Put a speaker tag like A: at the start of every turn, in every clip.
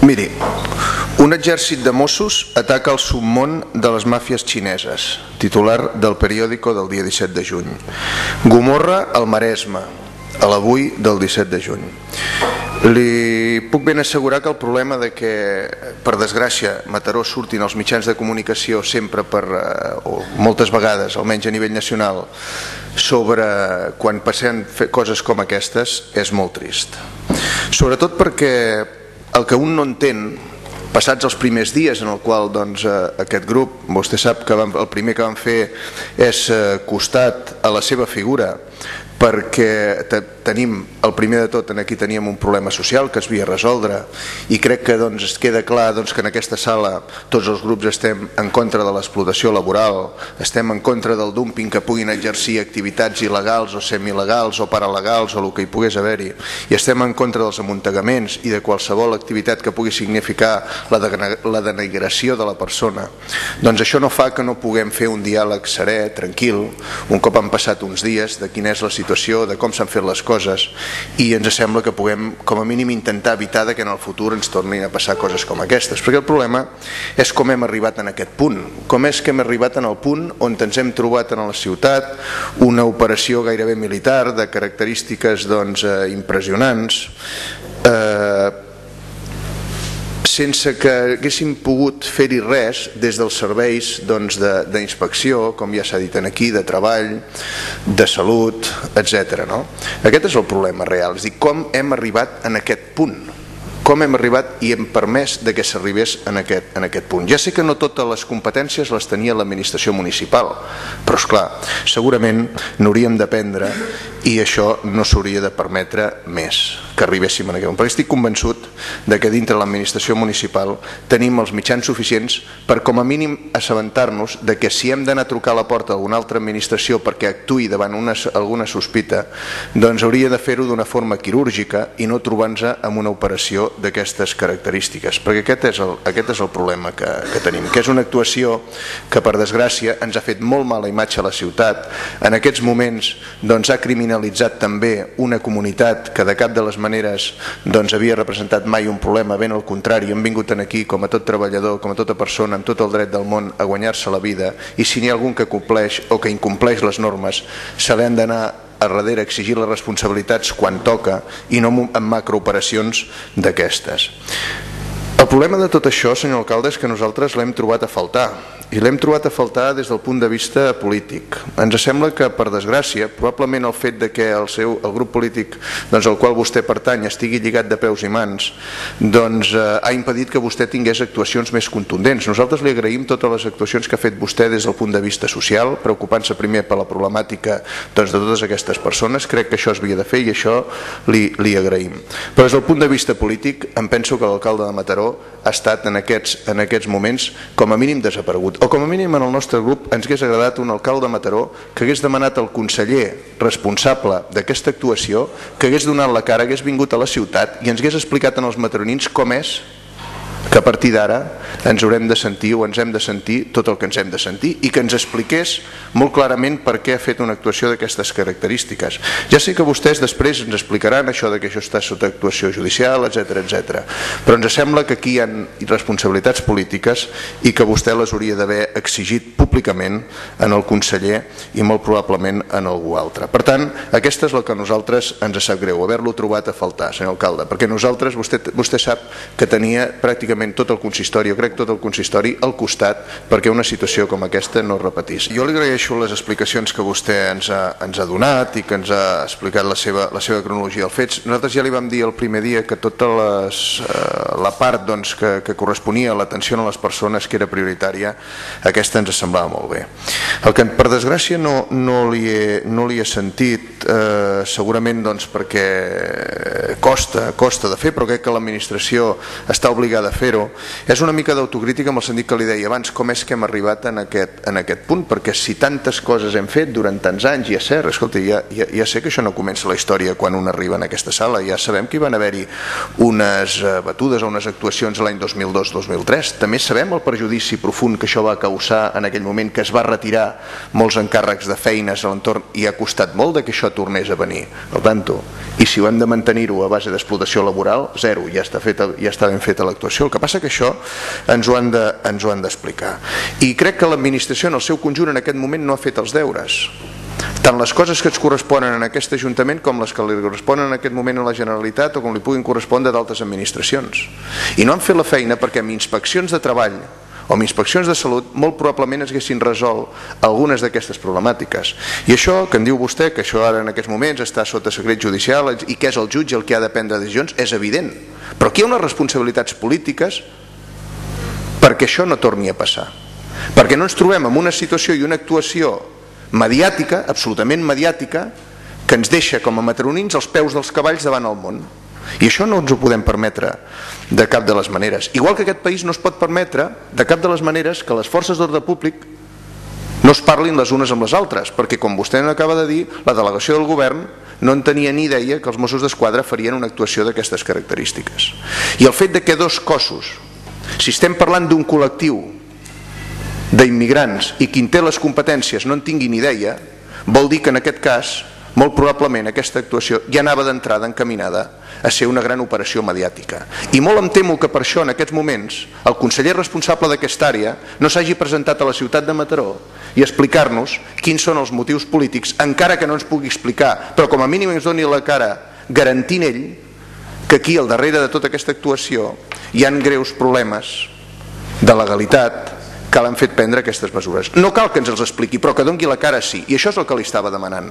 A: Miri, un exèrcit de Mossos ataca el submón de les màfies xineses, titular del periòdico del dia 17 de juny. Gomorra al Maresme, a l'Avui del 17 de juny. Li puc ben assegurar que el problema de que, per desgràcia, Mataró surtin als mitjans de comunicació sempre o moltes vegades, almenys a nivell nacional, sobre quan passen coses com aquestes, és molt trist. Sobretot perquè el que un no entén, passats els primers dies en el qual aquest grup, vostè sap que el primer que van fer és costat a la seva figura, perquè tenim, el primer de tot, aquí teníem un problema social que es havia de resoldre, i crec que es queda clar que en aquesta sala tots els grups estem en contra de l'explotació laboral, estem en contra del dúmping que puguin exercir activitats il·legals o semilegals o paralegals o el que hi pogués haver-hi, i estem en contra dels amuntegaments i de qualsevol activitat que pugui significar la denigració de la persona. Doncs això no fa que no puguem fer un diàleg serè, tranquil, un cop han passat uns dies de quina és la situació, de com s'han fet les coses, i ens sembla que puguem com a mínim intentar evitar que en el futur ens tornin a passar coses com aquestes, perquè el problema és com hem arribat en aquest punt, com és que hem arribat en el punt on ens hem trobat en la ciutat una operació gairebé militar de característiques impressionants, sense que haguéssim pogut fer-hi res des dels serveis d'inspecció, com ja s'ha dit aquí, de treball, de salut, etc. Aquest és el problema real, és a dir, com hem arribat en aquest punt, com hem arribat i hem permès que s'arribés en aquest punt. Ja sé que no totes les competències les tenia l'administració municipal, però esclar, segurament n'hauríem d'aprendre i això no s'hauria de permetre més, que arribéssim en aquest punt. Perquè estic convençut que dintre l'administració municipal tenim els mitjans suficients per com a mínim assabentar-nos que si hem d'anar a trucar a la porta d'una altra administració perquè actuï davant alguna sospita, doncs hauria de fer-ho d'una forma quirúrgica i no trobar-nos amb una operació d'aquestes característiques, perquè aquest és el problema que tenim, que és una actuació que per desgràcia ens ha fet molt mala imatge a la ciutat. En aquests moments ha criminalitzat també una comunitat que de cap de les maneres havia representat mai un problema, ben al contrari, hem vingut aquí com a tot treballador, com a tota persona amb tot el dret del món a guanyar-se la vida, i si n'hi ha algun que compleix o que incompleix les normes se li han d'anar a darrere exigir les responsabilitats quan toca i no en macrooperacions d'aquestes. El problema de tot això, senyor alcalde, és que nosaltres l'hem trobat a faltar, i l'hem trobat a faltar des del punt de vista polític. Ens sembla que, per desgràcia, probablement el fet que el grup polític al qual vostè pertany estigui lligat de peus i mans ha impedit que vostè tingués actuacions més contundents. Nosaltres li agraïm totes les actuacions que ha fet vostè des del punt de vista social, preocupant-se primer per la problemàtica de totes aquestes persones. Crec que això es havia de fer i això li agraïm. Però des del punt de vista polític em penso que l'alcalde de Mataró ha estat en aquests moments com a mínim desaparegut, o com a mínim en el nostre grup ens hagués agradat un alcalde de Mataró que hagués demanat al conseller responsable d'aquesta actuació que hagués donat la cara, hagués vingut a la ciutat i ens hagués explicat als mataronins com és que a partir d'ara ens haurem de sentir o ens hem de sentir tot el que ens hem de sentir i que ens expliqués molt clarament per què ha fet una actuació d'aquestes característiques. Ja sé que vostès després ens explicaran això que això està sota actuació judicial, etc. Però ens sembla que aquí hi ha responsabilitats polítiques i que vostè les hauria d'haver exigit públicament en el conseller i molt probablement en algú altre. Per tant, aquesta és la que a nosaltres ens sap greu, haver-lo trobat a faltar, senyor alcalde, perquè nosaltres, vostè sap que tenia pràcticament tot el consistori, jo crec tot el consistori al costat perquè una situació com aquesta no es repetís. Jo li agraeixo les explicacions que vostè ens ha donat i que ens ha explicat la seva cronologia dels fets. Nosaltres ja li vam dir el primer dia que tota la part que corresponia a l'atenció a les persones que era prioritària, aquesta ens semblava molt bé. El que per desgràcia no li he sentit, segurament perquè costa de fer, però crec que l'administració està obligada a fer, fer-ho, és una mica d'autocrítica amb el sentit que li deia abans, com és que hem arribat en aquest punt, perquè si tantes coses hem fet durant tants anys, i és cert, escolta, ja sé que això no comença la història quan un arriba en aquesta sala, ja sabem que hi van haver-hi unes batudes o unes actuacions l'any 2002-2003, també sabem el perjudici profund que això va causar en aquell moment, que es va retirar molts encàrrecs de feines a l'entorn i ha costat molt que això tornés a venir, al tanto, i si ho hem de mantenir-ho a base d'explotació laboral, zero, ja està ben feta l'actuació. El que passa que això ens ho han d'explicar, i crec que l'administració en el seu conjunt en aquest moment no ha fet els deures, tant les coses que ens corresponen en aquest Ajuntament com les que li corresponen en aquest moment a la Generalitat o com li puguin correspondre d'altres administracions, i no han fet la feina perquè amb inspeccions de treball o amb inspeccions de salut molt probablement es haguessin resolt algunes d'aquestes problemàtiques. I això que en diu vostè, que això ara en aquests moments està sota secret judicial i que és el jutge el que ha de prendre decisions, és evident, però aquí hi ha unes responsabilitats polítiques perquè això no torni a passar, perquè no ens trobem en una situació i una actuació mediàtica, absolutament mediàtica, que ens deixa com a mataronins els peus dels cavalls davant el món. I això no ens ho podem permetre de cap de les maneres. Igual que aquest país no es pot permetre de cap de les maneres que les forces d'ordre públic no es parlin les unes amb les altres, perquè com vostè acaba de dir, la delegació del govern no en tenia ni idea que els Mossos d'Esquadra farien una actuació d'aquestes característiques. I el fet de que dos cossos, si estem parlant d'un col·lectiu d'immigrants i qui en té les competències no en tingui ni idea, vol dir que en aquest cas molt probablement aquesta actuació ja anava d'entrada encaminada a ser una gran operació mediàtica. I molt em temo que per això en aquests moments el conseller responsable d'aquesta àrea no s'hagi presentat a la ciutat de Mataró i explicar-nos quins són els motius polítics, encara que no ens pugui explicar, però com a mínim ens doni la cara garantint ell que aquí al darrere de tota aquesta actuació hi han greus problemes de legalitat que l'han fet prendre aquestes mesures. No cal que ens els expliqui, però que doni la cara sí, i això és el que li estava demanant,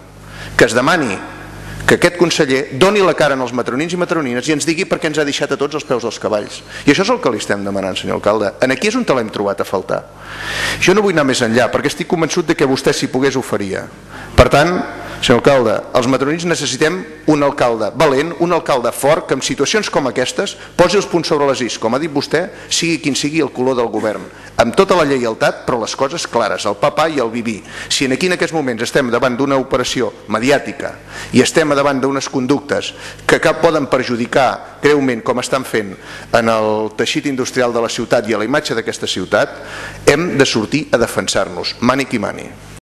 A: que es demani que aquest conseller doni la cara als mataronins i mataronines i ens digui per què ens ha deixat a tots els peus dels cavalls. I això és el que li estem demanant, senyor alcalde. Aquí és on l'hem trobat a faltar. Jo no vull anar més enllà, perquè estic convençut que vostè, si pogués, ho faria. Per tant, senyor alcalde, els mataronins necessitem un alcalde valent, un alcalde fort, que en situacions com aquestes posi els punts sobre les is, com ha dit vostè, sigui quin sigui el color del govern, amb tota la lleialtat, però les coses clares, el pa i el vi. Si aquí en aquests moments estem davant d'una operació mediàtica i estem davant d'unes conductes que poden perjudicar greument, com estan fent en el teixit industrial de la ciutat i a la imatge d'aquesta ciutat, hem de sortir a defensar-nos, mani qui mani.